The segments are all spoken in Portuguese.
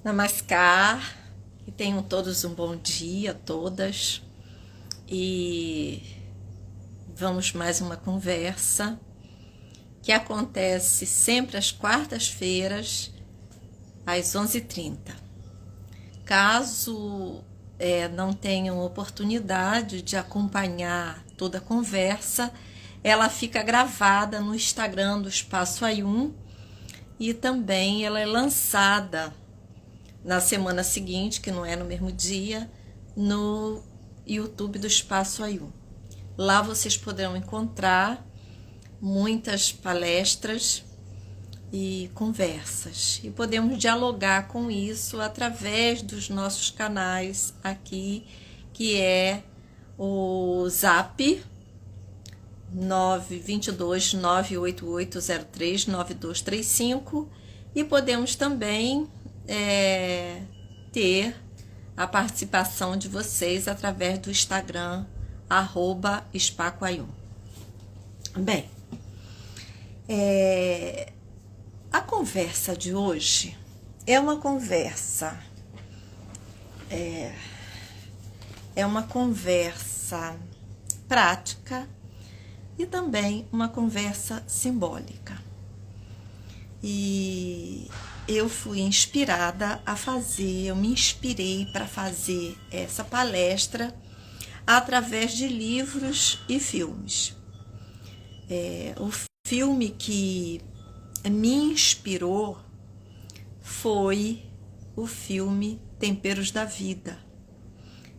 Namaskar, que tenham todos um bom dia, todas, e vamos mais uma conversa que acontece sempre às quartas-feiras, às 11h30. Caso não tenham oportunidade de acompanhar toda a conversa, ela fica gravada no Instagram do Espaço Ayum e também ela é lançada na semana seguinte, que não é no mesmo dia, no YouTube do Espaço Ayum. Lá vocês poderão encontrar muitas palestras e conversas. E podemos dialogar com isso através dos nossos canais aqui, que é o Zap 922 988 03 9235, e podemos também ter a participação de vocês através do Instagram @espacoayum. Bem, a conversa de hoje é uma conversa prática e também uma conversa simbólica. E eu fui inspirada eu me inspirei para fazer essa palestra através de livros e filmes. O filme que me inspirou foi o filme Temperos da Vida.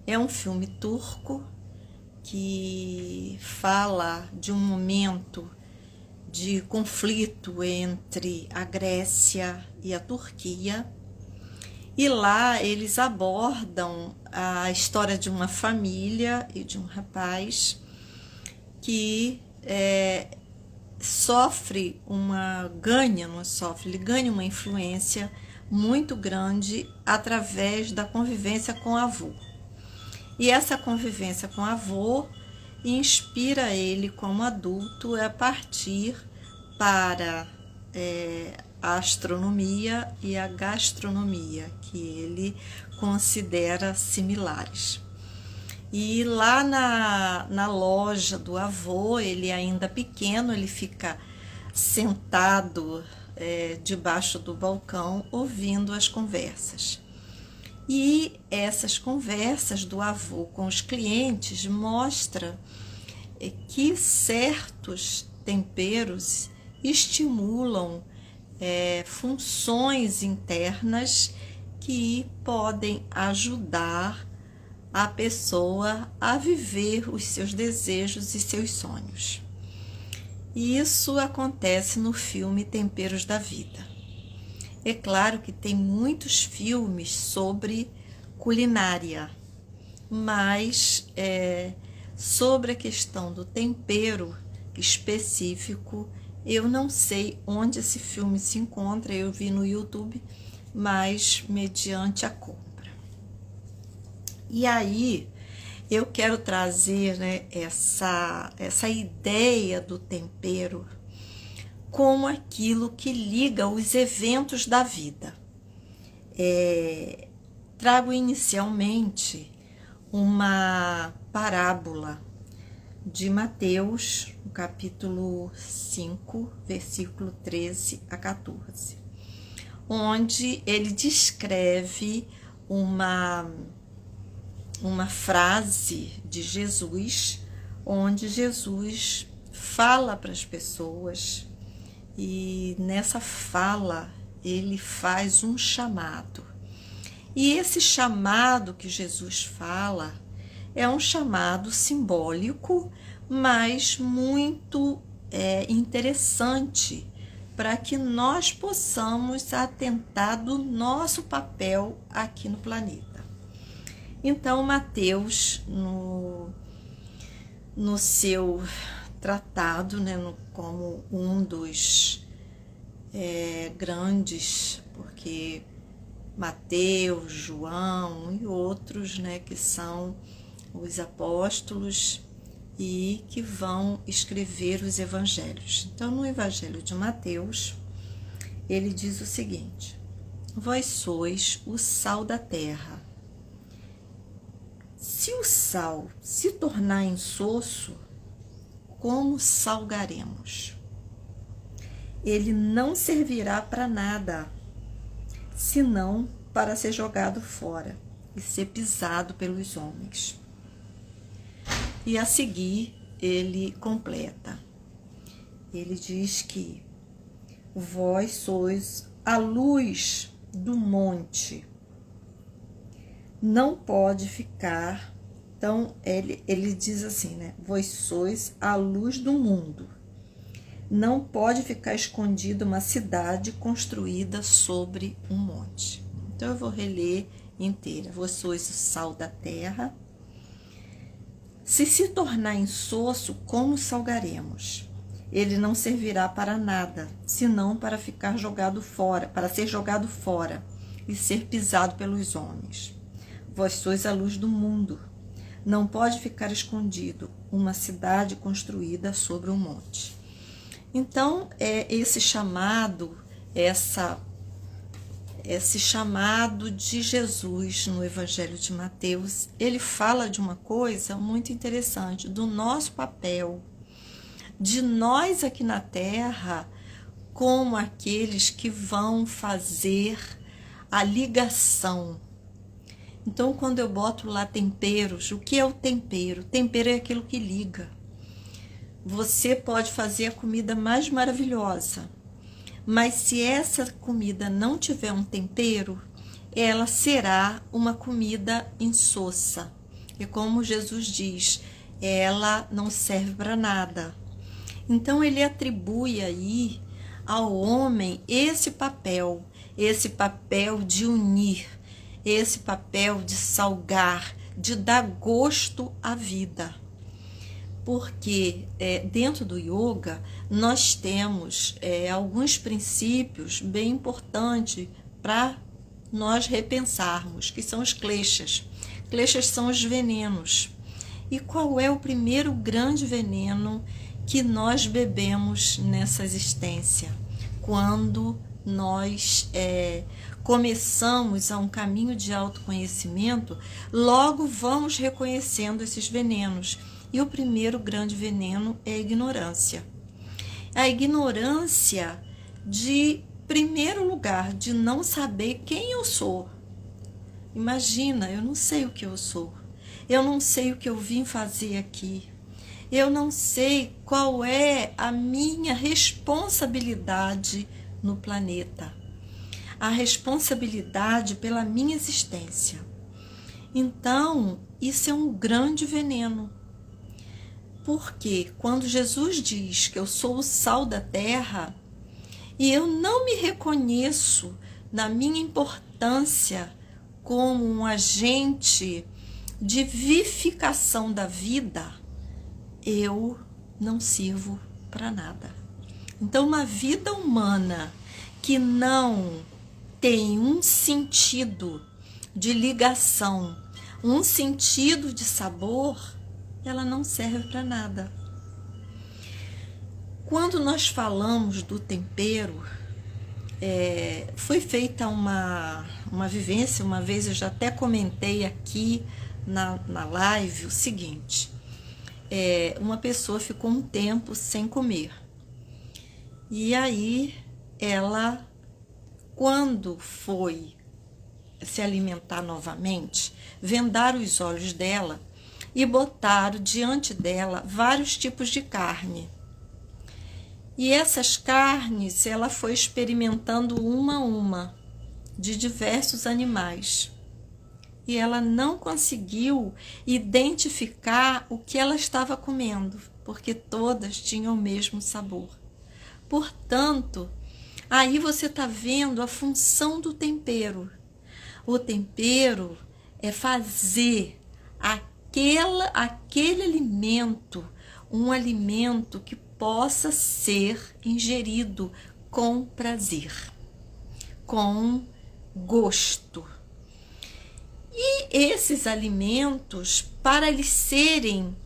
É um filme turco que fala de um momento de conflito entre a Grécia e a Turquia, e lá eles abordam a história de uma família e de um rapaz que ele ganha uma influência muito grande através da convivência com o avô. E essa convivência com o avô inspira ele como adulto a partir para a astronomia e a gastronomia, que ele considera similares. E lá na loja do avô, ele ainda pequeno, ele fica sentado debaixo do balcão ouvindo as conversas. E essas conversas do avô com os clientes mostram que certos temperos estimulam funções internas que podem ajudar a pessoa a viver os seus desejos e seus sonhos. E isso acontece no filme Temperos da Vida. É claro que tem muitos filmes sobre culinária, mas sobre a questão do tempero específico, eu não sei onde esse filme se encontra. Eu vi no YouTube, mas mediante a compra. E aí eu quero trazer essa ideia do tempero como aquilo que liga os eventos da vida. Trago inicialmente uma parábola de Mateus, no capítulo 5, versículo 13 a 14, onde ele descreve uma frase de Jesus, onde Jesus fala para as pessoas, e nessa fala ele faz um chamado. E esse chamado que Jesus fala é um chamado simbólico, mas muito interessante para que nós possamos atentar do nosso papel aqui no planeta. Então, Mateus, no seu tratado, como um dos grandes, porque Mateus, João e outros, que são os apóstolos e que vão escrever os evangelhos. Então, no Evangelho de Mateus, ele diz o seguinte: vós sois o sal da terra. Se o sal se tornar insosso, como salgaremos? Ele não servirá para nada, senão para ser jogado fora e ser pisado pelos homens. E a seguir, ele completa. Ele diz que vós sois a luz do monte. Não pode ficar. Então, ele diz assim, né? Vós sois a luz do mundo. Não pode ficar escondida uma cidade construída sobre um monte. Então, eu vou reler inteira. Vós sois o sal da terra. Se tornar insosso, como salgaremos? Ele não servirá para nada, senão para ficar jogado fora, para ser jogado fora e ser pisado pelos homens. Vós sois a luz do mundo. Não pode ficar escondido uma cidade construída sobre um monte. Então, esse chamado de Jesus no Evangelho de Mateus, ele fala de uma coisa muito interessante, do nosso papel, de nós aqui na Terra, como aqueles que vão fazer a ligação. Então, quando eu boto lá temperos, o que é o tempero? Tempero é aquilo que liga. Você pode fazer a comida mais maravilhosa, mas se essa comida não tiver um tempero, ela será uma comida insossa. E como Jesus diz, ela não serve para nada. Então, ele atribui aí ao homem esse papel de unir, esse papel de salgar, de dar gosto à vida. Porque dentro do yoga nós temos alguns princípios bem importantes para nós repensarmos, que são os kleshas. Kleshas são os venenos. E qual é o primeiro grande veneno que nós bebemos nessa existência? Quando nós começamos a um caminho de autoconhecimento, logo vamos reconhecendo esses venenos. E o primeiro grande veneno é a ignorância. A ignorância de, primeiro lugar, de não saber quem eu sou. Imagina, eu não sei o que eu sou. Eu não sei o que eu vim fazer aqui. Eu não sei qual é a minha responsabilidade no planeta. A responsabilidade pela minha existência. Então, isso é um grande veneno. Porque quando Jesus diz que eu sou o sal da terra e eu não me reconheço na minha importância como um agente de vivificação da vida, eu não sirvo para nada. Então, uma vida humana que não tem um sentido de ligação, um sentido de sabor, ela não serve para nada. Quando nós falamos do tempero, foi feita uma vivência, uma vez eu já até comentei aqui na live o seguinte, uma pessoa ficou um tempo sem comer. E aí ela, quando foi se alimentar novamente, vendaram os olhos dela e botaram diante dela vários tipos de carne. E essas carnes ela foi experimentando uma a uma, de diversos animais. E ela não conseguiu identificar o que ela estava comendo, porque todas tinham o mesmo sabor. Portanto, aí você está vendo a função do tempero. O tempero é fazer aquele alimento, um alimento que possa ser ingerido com prazer, com gosto. E esses alimentos, para eles serem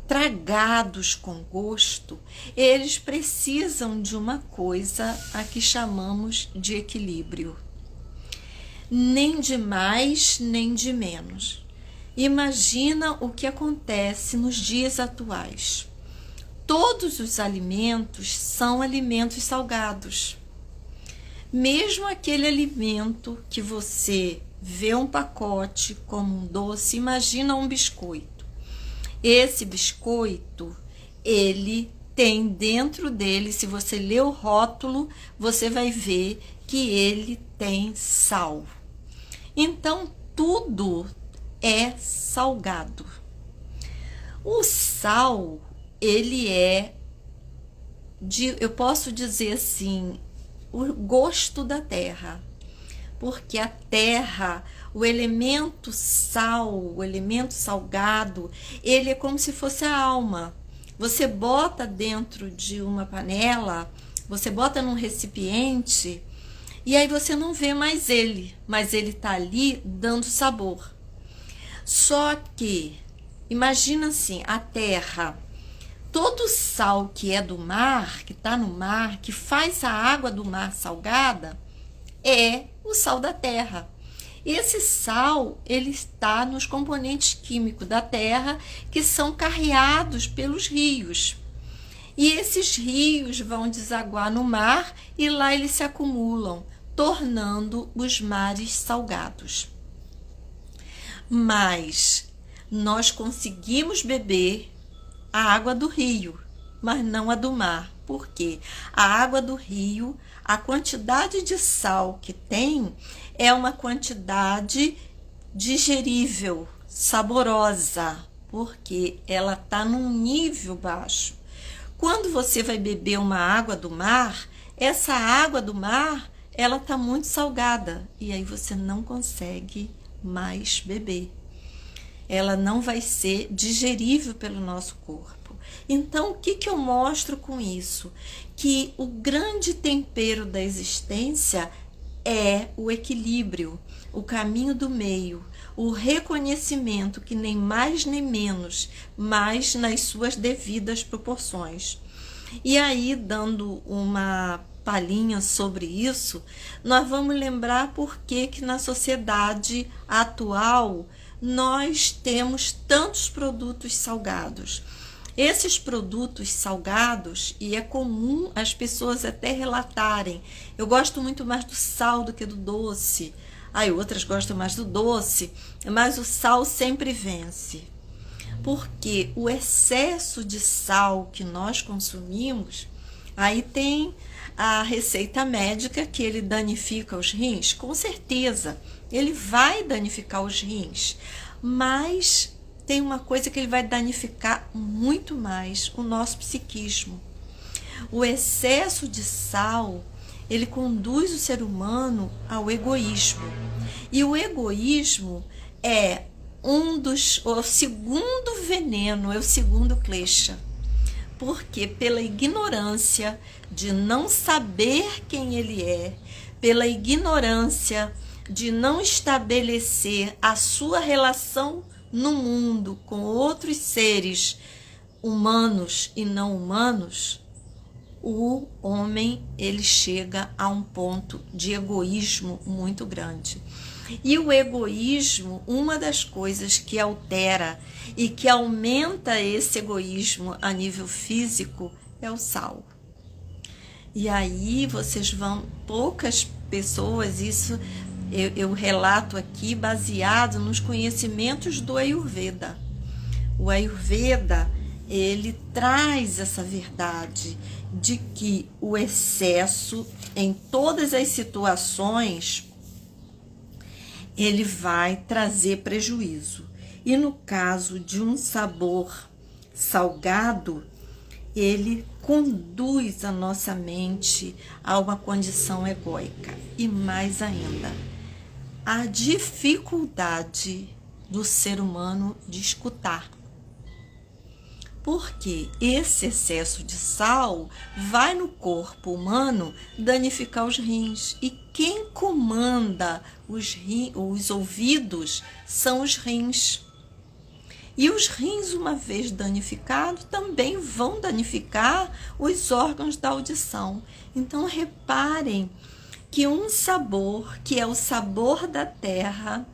tragados com gosto, eles precisam de uma coisa a que chamamos de equilíbrio. nem de mais, nem de menos. Imagina o que acontece nos dias atuais. Todos os alimentos são alimentos salgados. Mesmo aquele alimento que você vê um pacote como um doce, imagina um biscoito. Esse biscoito, ele tem dentro dele, se você ler o rótulo, você vai ver que ele tem sal. Então, tudo é salgado. O sal, ele é, eu posso dizer assim, o gosto da terra. Porque a terra, o elemento sal, o elemento salgado, ele é como se fosse a alma. Você bota dentro de uma panela, você bota num recipiente, e aí você não vê mais ele, mas ele está ali dando sabor. Só que, imagina assim, a terra, todo o sal que é do mar, que está no mar, que faz a água do mar salgada, é o sal da terra. Esse sal, ele está nos componentes químicos da terra que são carreados pelos rios. E esses rios vão desaguar no mar e lá eles se acumulam, tornando os mares salgados. Mas nós conseguimos beber a água do rio, mas não a do mar. Por quê? A água do rio, a quantidade de sal que tem é uma quantidade digerível, saborosa, porque ela está num nível baixo. Quando você vai beber uma água do mar, essa água do mar, ela está muito salgada e aí você não consegue mais beber. Ela não vai ser digerível pelo nosso corpo. Então, o que eu mostro com isso? Que o grande tempero da existência é o equilíbrio, o caminho do meio, o reconhecimento que nem mais nem menos, mas nas suas devidas proporções. E aí, dando uma palhinha sobre isso, nós vamos lembrar por que na sociedade atual nós temos tantos produtos salgados. Esses produtos salgados, e é comum as pessoas até relatarem, eu gosto muito mais do sal do que do doce. Aí outras gostam mais do doce, mas o sal sempre vence. Porque o excesso de sal que nós consumimos, aí tem a receita médica que ele danifica os rins, com certeza, ele vai danificar os rins, mas tem uma coisa que ele vai danificar muito mais, o nosso psiquismo. O excesso de sal, ele conduz o ser humano ao egoísmo. E o egoísmo é o segundo veneno, é o segundo klecha. Porque pela ignorância de não saber quem ele é, pela ignorância de não estabelecer a sua relação no mundo com outros seres humanos e não humanos, o homem ele chega a um ponto de egoísmo muito grande. E o egoísmo, uma das coisas que altera e que aumenta esse egoísmo a nível físico é o sal. E aí vocês vão, poucas pessoas, isso eu relato aqui baseado nos conhecimentos do Ayurveda. O Ayurveda, ele traz essa verdade de que o excesso em todas as situações ele vai trazer prejuízo. E no caso de um sabor salgado, ele conduz a nossa mente a uma condição egóica. E mais ainda, a dificuldade do ser humano de escutar. Porque esse excesso de sal vai no corpo humano danificar os rins. E quem comanda os ouvidos são os rins. E os rins, uma vez danificados, também vão danificar os órgãos da audição. Então, reparem que um sabor, que é o sabor da terra,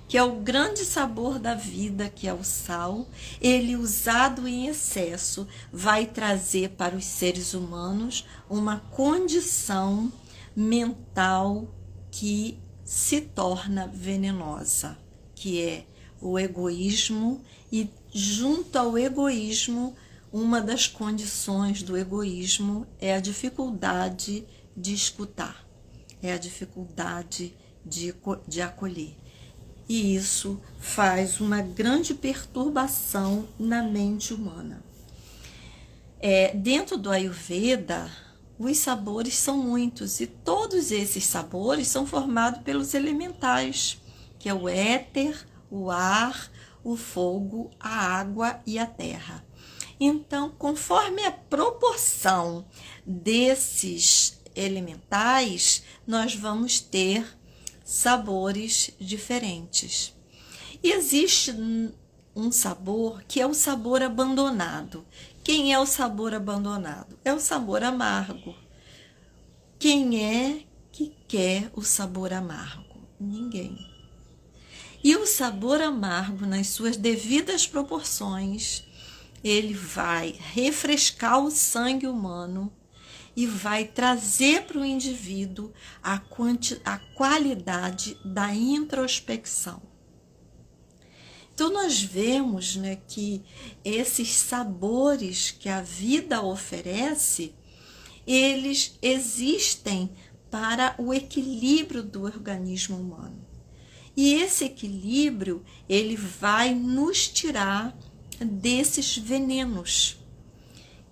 que é o grande sabor da vida, que é o sal, ele usado em excesso vai trazer para os seres humanos uma condição mental que se torna venenosa, que é o egoísmo, e junto ao egoísmo, uma das condições do egoísmo é a dificuldade de escutar, é a dificuldade de acolher. E isso faz uma grande perturbação na mente humana. Dentro do Ayurveda, os sabores são muitos, e todos esses sabores são formados pelos elementais, que é o éter, o ar, o fogo, a água e a terra. Então, conforme a proporção desses elementais, nós vamos ter sabores diferentes. E existe um sabor que é o sabor abandonado. Quem é o sabor abandonado? É o sabor amargo. Quem é que quer o sabor amargo? Ninguém. E o sabor amargo, nas suas devidas proporções, ele vai refrescar o sangue humano e vai trazer para o indivíduo a qualidade da introspecção. Então, nós vemos, né, que esses sabores que a vida oferece, eles existem para o equilíbrio do organismo humano. E esse equilíbrio, ele vai nos tirar desses venenos.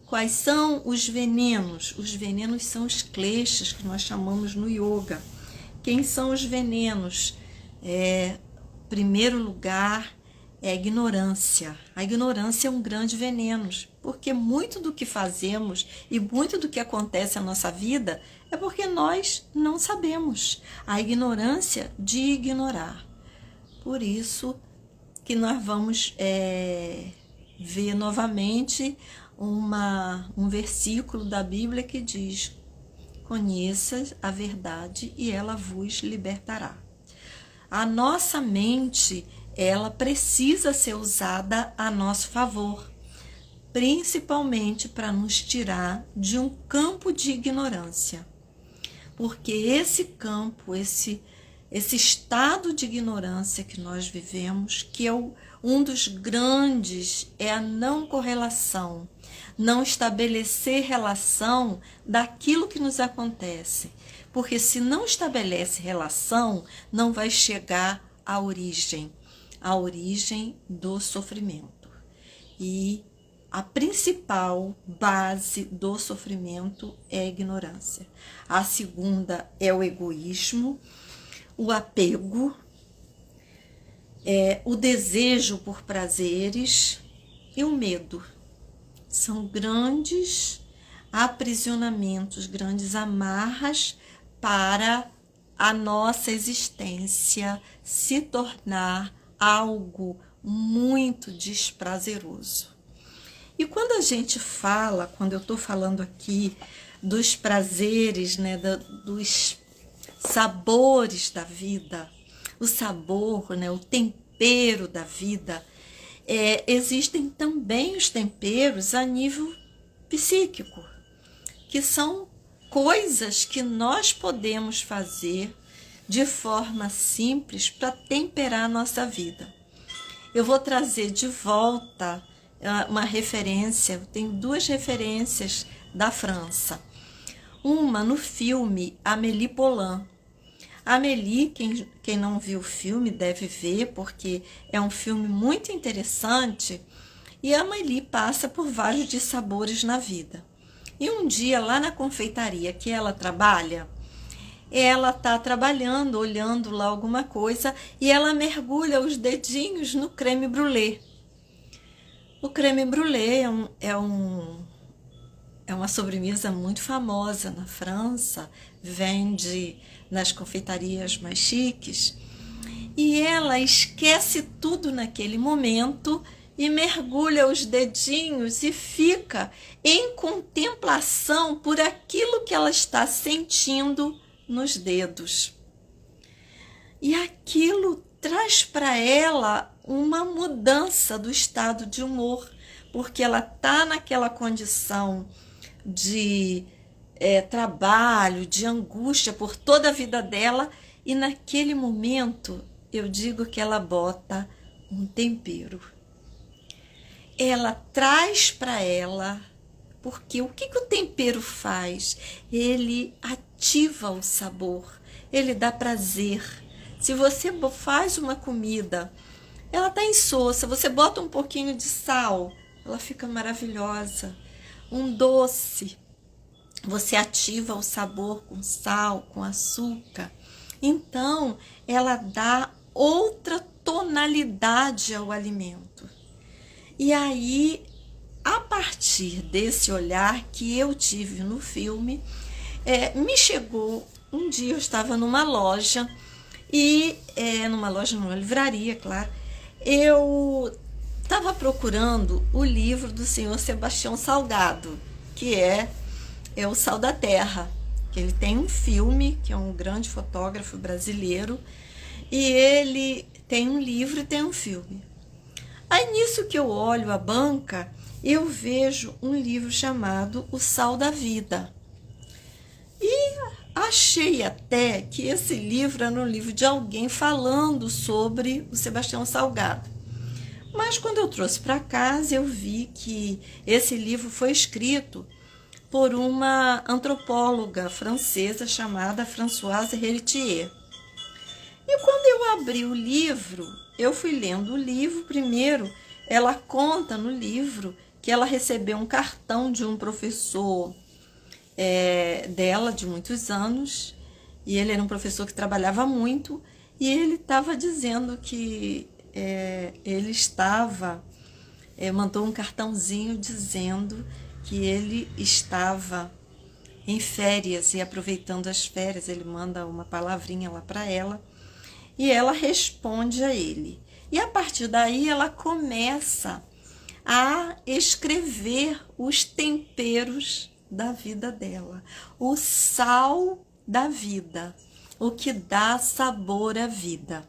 Quais são os venenos? Os venenos são os kleshas, que nós chamamos no yoga. Quem são os venenos? Em primeiro lugar, é a ignorância. A ignorância é um grande veneno, porque muito do que fazemos e muito do que acontece na nossa vida é porque nós não sabemos. A ignorância de ignorar. Por isso que nós vamos ver novamente um versículo da Bíblia que diz: conheça a verdade e ela vos libertará. A nossa mente, ela precisa ser usada a nosso favor, principalmente para nos tirar de um campo de ignorância. Porque esse campo, esse estado de ignorância que nós vivemos, que é um dos grandes, é a não correlação, não estabelecer relação daquilo que nos acontece. Porque se não estabelece relação, não vai chegar à origem do sofrimento. E a principal base do sofrimento é a ignorância. A segunda é o egoísmo, o apego, o desejo por prazeres e o medo. São grandes aprisionamentos, grandes amarras para a nossa existência se tornar algo muito desprazeroso. E quando a gente fala, quando eu estou falando aqui dos prazeres, né, dos sabores da vida, o sabor, né, o tempero da vida, existem também os temperos a nível psíquico, que são coisas que nós podemos fazer de forma simples para temperar a nossa vida. Eu vou trazer de volta uma referência, eu tenho duas referências da França. Uma no filme Amélie Poulain. Amélie, quem não viu o filme deve ver, porque é um filme muito interessante, e a Amélie passa por vários dissabores na vida. E um dia, lá na confeitaria que ela trabalha, ela está trabalhando, olhando lá alguma coisa, e ela mergulha os dedinhos no creme brulee. O creme brulee é uma sobremesa muito famosa na França, vende nas confeitarias mais chiques, e ela esquece tudo naquele momento e mergulha os dedinhos e fica em contemplação por aquilo que ela está sentindo nos dedos. E aquilo traz para ela uma mudança do estado de humor, porque ela está naquela condição de trabalho, de angústia por toda a vida dela, e naquele momento eu digo que ela bota um tempero. Ela traz para ela, porque o que o tempero faz? Ele ativa o sabor, ele dá prazer. Se você faz uma comida, ela está insossa, você bota um pouquinho de sal, ela fica maravilhosa. Um doce, você ativa o sabor com sal, com açúcar. Então, ela dá outra tonalidade ao alimento. E aí, a partir desse olhar que eu tive no filme, me chegou, um dia eu estava numa loja, numa livraria, claro, eu estava procurando o livro do senhor Sebastião Salgado, que é O Sal da Terra, que ele tem um filme, que é um grande fotógrafo brasileiro, e ele tem um livro e tem um filme. Aí nisso que eu olho a banca, eu vejo um livro chamado O Sal da Vida. E achei até que esse livro era um livro de alguém falando sobre o Sebastião Salgado. Mas quando eu trouxe para casa, eu vi que esse livro foi escrito por uma antropóloga francesa chamada Françoise Héritier. E quando eu abri o livro, eu fui lendo o livro. Primeiro, ela conta no livro que ela recebeu um cartão de um professor dela de muitos anos, e ele era um professor que trabalhava muito, e ele estava dizendo que ele estava, mandou um cartãozinho dizendo que ele estava em férias e aproveitando as férias, ele manda uma palavrinha lá para ela e ela responde a ele. E a partir daí ela começa a escrever os temperos da vida dela, o sal da vida, o que dá sabor à vida.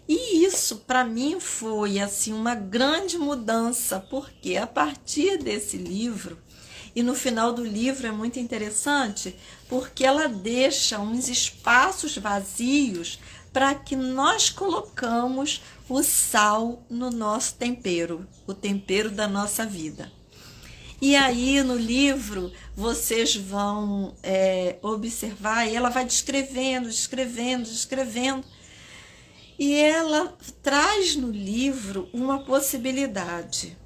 E isso para mim foi assim uma grande mudança, porque a partir desse livro, e no final do livro é muito interessante, porque ela deixa uns espaços vazios para que nós colocamos o sal no nosso tempero, o tempero da nossa vida. E aí no livro vocês vão observar, e ela vai descrevendo, e ela traz no livro uma possibilidade.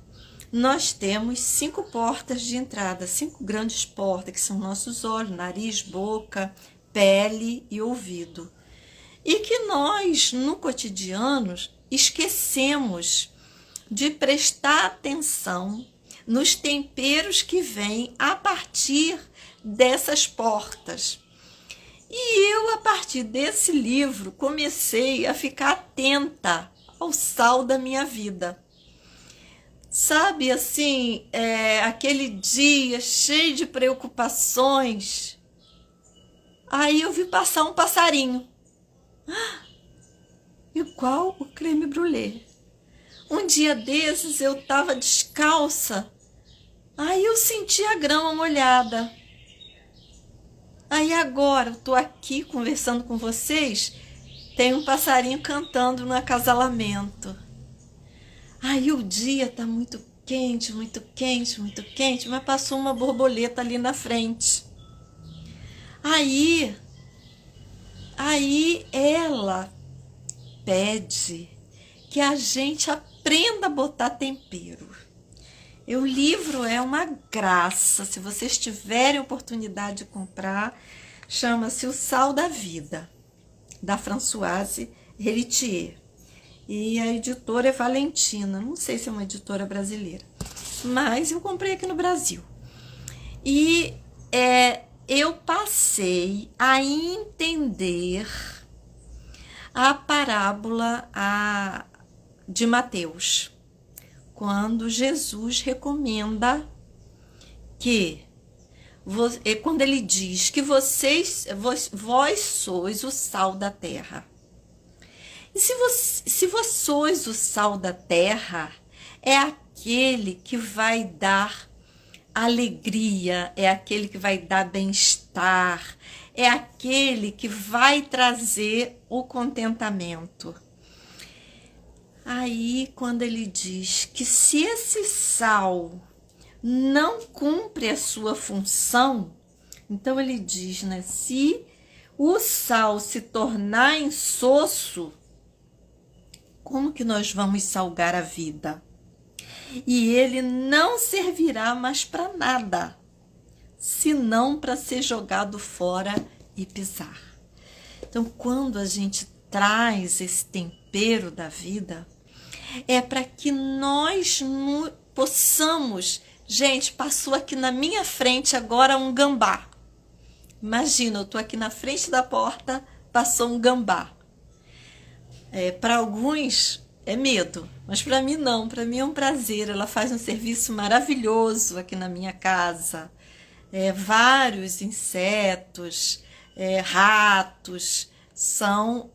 Nós temos 5 portas de entrada, 5 grandes portas, que são nossos olhos, nariz, boca, pele e ouvido. E que nós, no cotidiano, esquecemos de prestar atenção nos temperos que vêm a partir dessas portas. E eu, a partir desse livro, comecei a ficar atenta ao sal da minha vida. Sabe, assim, aquele dia cheio de preocupações, aí eu vi passar um passarinho, igual o creme brulee. Um dia desses eu estava descalça, aí eu senti a grama molhada. Aí agora eu estou aqui conversando com vocês, tem um passarinho cantando no acasalamento. Aí o dia está muito quente, mas passou uma borboleta ali na frente. Aí ela pede que a gente aprenda a botar tempero. E o livro é uma graça, se vocês tiverem oportunidade de comprar, chama-se O Sal da Vida, da Françoise Héritier. E a editora é Valentina, não sei se é uma editora brasileira, mas eu comprei aqui no Brasil. E eu passei a entender a parábola de Mateus, quando Jesus recomenda que quando ele diz que vós sois o sal da terra. E se vós sois o sal da terra, é aquele que vai dar alegria, é aquele que vai dar bem-estar, é aquele que vai trazer o contentamento. Aí, quando ele diz que se esse sal não cumpre a sua função, então ele diz, né? Se o sal se tornar insosso, como que nós vamos salgar a vida? E ele não servirá mais para nada, senão para ser jogado fora e pisar. Então, quando a gente traz esse tempero da vida, é para que nós possamos... Gente, passou aqui na minha frente agora um gambá. Imagina, eu estou aqui na frente da porta, passou um gambá. Para alguns é medo, mas para mim não, para mim é um prazer. Ela faz um serviço maravilhoso aqui na minha casa. Vários insetos, ratos são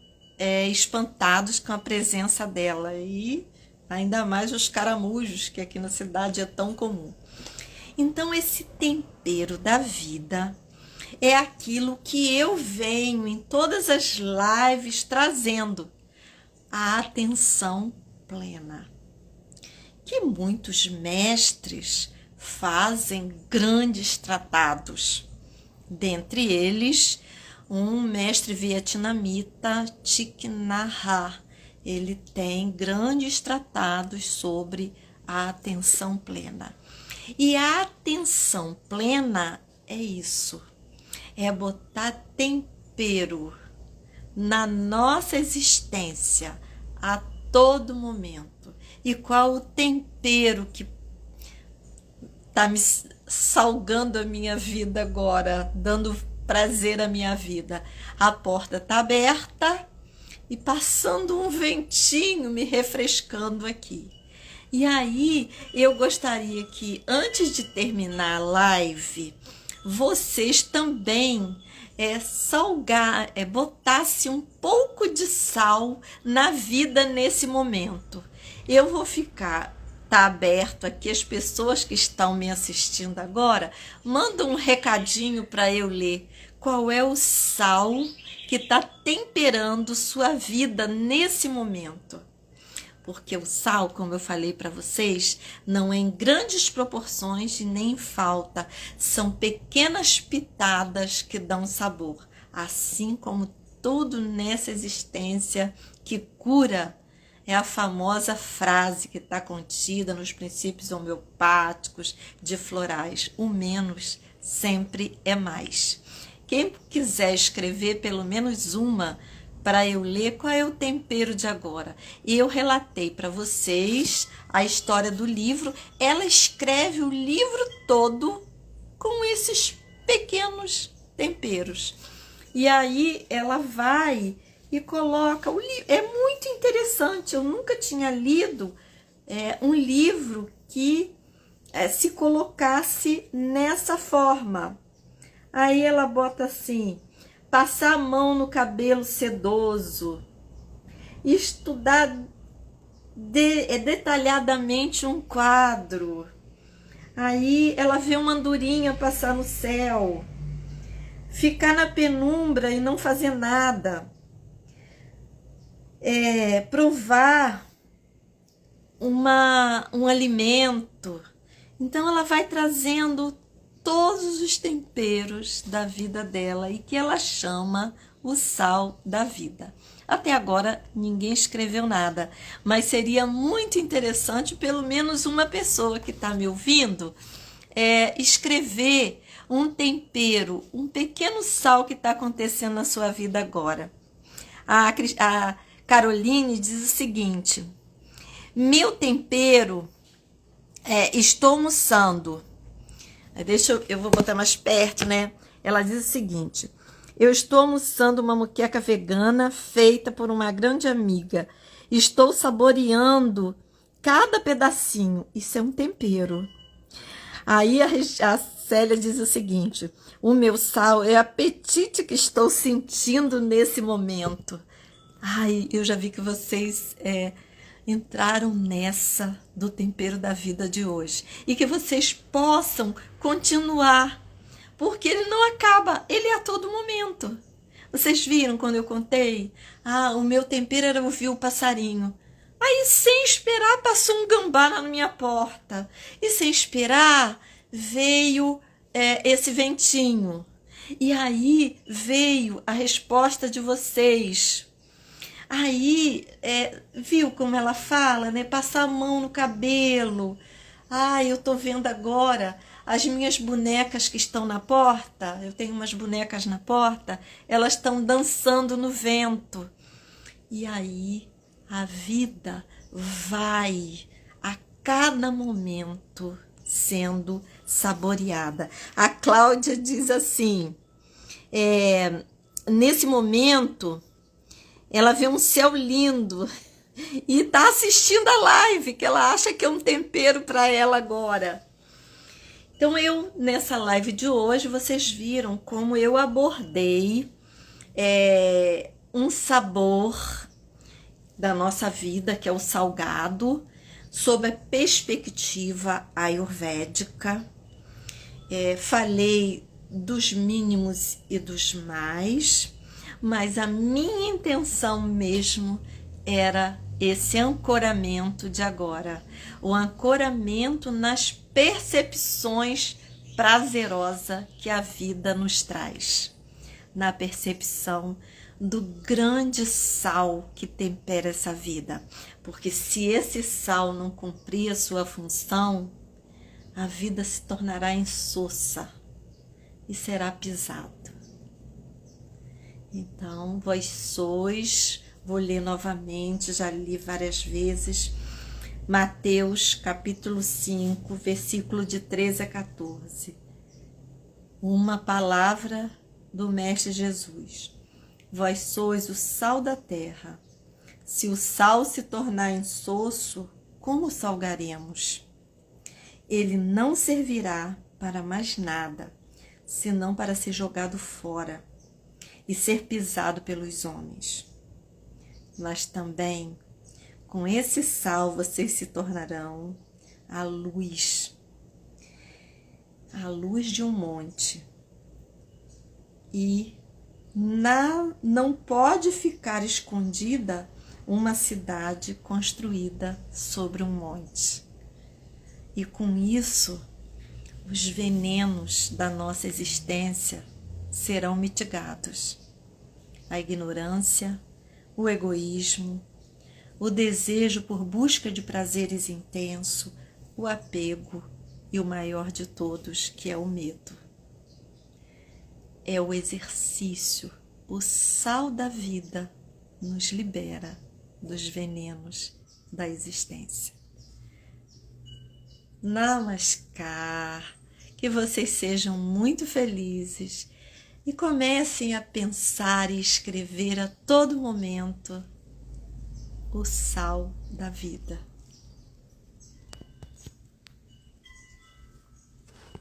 espantados com a presença dela, e ainda mais os caramujos, que aqui na cidade é tão comum. Então, esse tempero da vida é aquilo que eu venho em todas as lives trazendo, a atenção plena, que muitos mestres fazem grandes tratados, dentre eles um mestre vietnamita, Thich Nhat Hanh. Ele tem grandes tratados sobre a atenção plena. E a atenção plena é isso, é botar tempero na nossa existência a todo momento. E qual o tempero que está me salgando a minha vida agora, dando prazer à minha vida? A porta está aberta e passando um ventinho me refrescando aqui. E aí eu gostaria que, antes de terminar a live, vocês também botasse um pouco de sal na vida nesse momento. Eu vou tá aberto aqui, as pessoas que estão me assistindo agora, mandam um recadinho para eu ler. Qual é o sal que está temperando sua vida nesse momento? Porque o sal, como eu falei para vocês, não é em grandes proporções e nem em falta. São pequenas pitadas que dão sabor. Assim como tudo nessa existência que cura, é a famosa frase que está contida nos princípios homeopáticos de florais: o menos sempre é mais. Quem quiser escrever pelo menos uma para eu ler, qual é o tempero de agora? E eu relatei para vocês a história do livro. Ela escreve o livro todo com esses pequenos temperos. E aí ela vai e coloca o livro. É muito interessante. Eu nunca tinha lido um livro que se colocasse nessa forma. Aí ela bota assim: passar a mão no cabelo sedoso, estudar detalhadamente um quadro. Aí ela vê uma andorinha passar no céu, ficar na penumbra e não fazer nada, provar um alimento. Então ela vai trazendo todos os temperos da vida dela e que ela chama o sal da vida. Até agora ninguém escreveu nada, mas seria muito interessante pelo menos uma pessoa que está me ouvindo escrever um tempero, um pequeno sal que está acontecendo na sua vida agora. A Caroline diz o seguinte: meu tempero estou almoçando. Eu vou botar mais perto, né? Ela diz o seguinte: eu estou almoçando uma moqueca vegana feita por uma grande amiga. Estou saboreando cada pedacinho. Isso é um tempero. Aí a Célia diz o seguinte: o meu sal é apetite que estou sentindo nesse momento. Ai, eu já vi que vocês entraram nessa do tempero da vida de hoje. E que vocês possam continuar, porque ele não acaba, ele é a todo momento. Vocês viram quando eu contei? Ah, o meu tempero era ouvir o passarinho. Aí, sem esperar, passou um gambá na minha porta. E sem esperar, veio esse ventinho. E aí veio a resposta de vocês. Aí, viu como ela fala, né? Passar a mão no cabelo. Ah, eu tô vendo agora as minhas bonecas que estão na porta. Eu tenho umas bonecas na porta. Elas estão dançando no vento. E aí, a vida vai a cada momento sendo saboreada. A Cláudia diz assim, nesse momento, ela vê um céu lindo e está assistindo a live, que ela acha que é um tempero para ela agora. Então, nessa live de hoje, vocês viram como eu abordei um sabor da nossa vida, que é o salgado, sob a perspectiva ayurvédica. Falei dos mínimos e dos mais, mas a minha intenção mesmo era esse ancoramento de agora, o ancoramento nas percepções prazerosas que a vida nos traz, na percepção do grande sal que tempera essa vida, porque se esse sal não cumprir a sua função, a vida se tornará insossa e será pisado. Então, vós sois, vou ler novamente, já li várias vezes, Mateus capítulo 5, versículo de 13 a 14. Uma palavra do Mestre Jesus. Vós sois o sal da terra. Se o sal se tornar insosso, como salgaremos? Ele não servirá para mais nada, senão para ser jogado fora e ser pisado pelos homens. Mas também, com esse sal, vocês se tornarão a luz de um monte. E não pode ficar escondida uma cidade construída sobre um monte. E com isso, os venenos da nossa existência serão mitigados. A ignorância, o egoísmo, o desejo por busca de prazeres intenso, o apego e o maior de todos, que é o medo. É o exercício, o sal da vida nos libera dos venenos da existência. Namaskar, que vocês sejam muito felizes e comecem a pensar e escrever a todo momento o sal da vida.